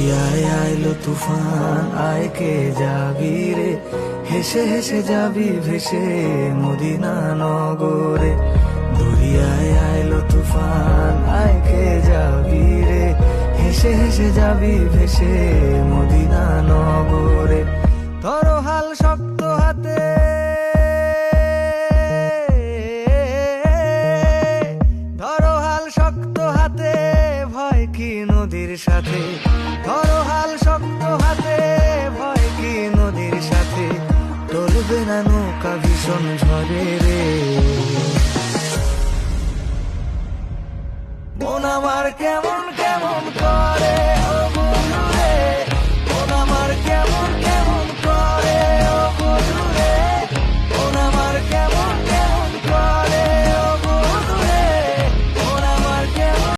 দরিয়ায় আইলো তুফান, আয় কে যাবি রে, হেসে হেসে যাবি ভেসে মদিনা নগরে। দরিয়ায় আইলো তুফান, আয় কে যাবি রে, হেসে হেসে যাবি ভেসে মদিনা নগরে। ধরো হাল শক্ত হাতে, ধরো হাল শক্ত হাতে, ভয় কি নদীর সাথে। ধরো হাল শক্ত হাতে, ভয় কি নদীর সাথে। টলবে না নৌকা ভীষণ ঝড়ে রে। মন আমার কেমন কেমন করে।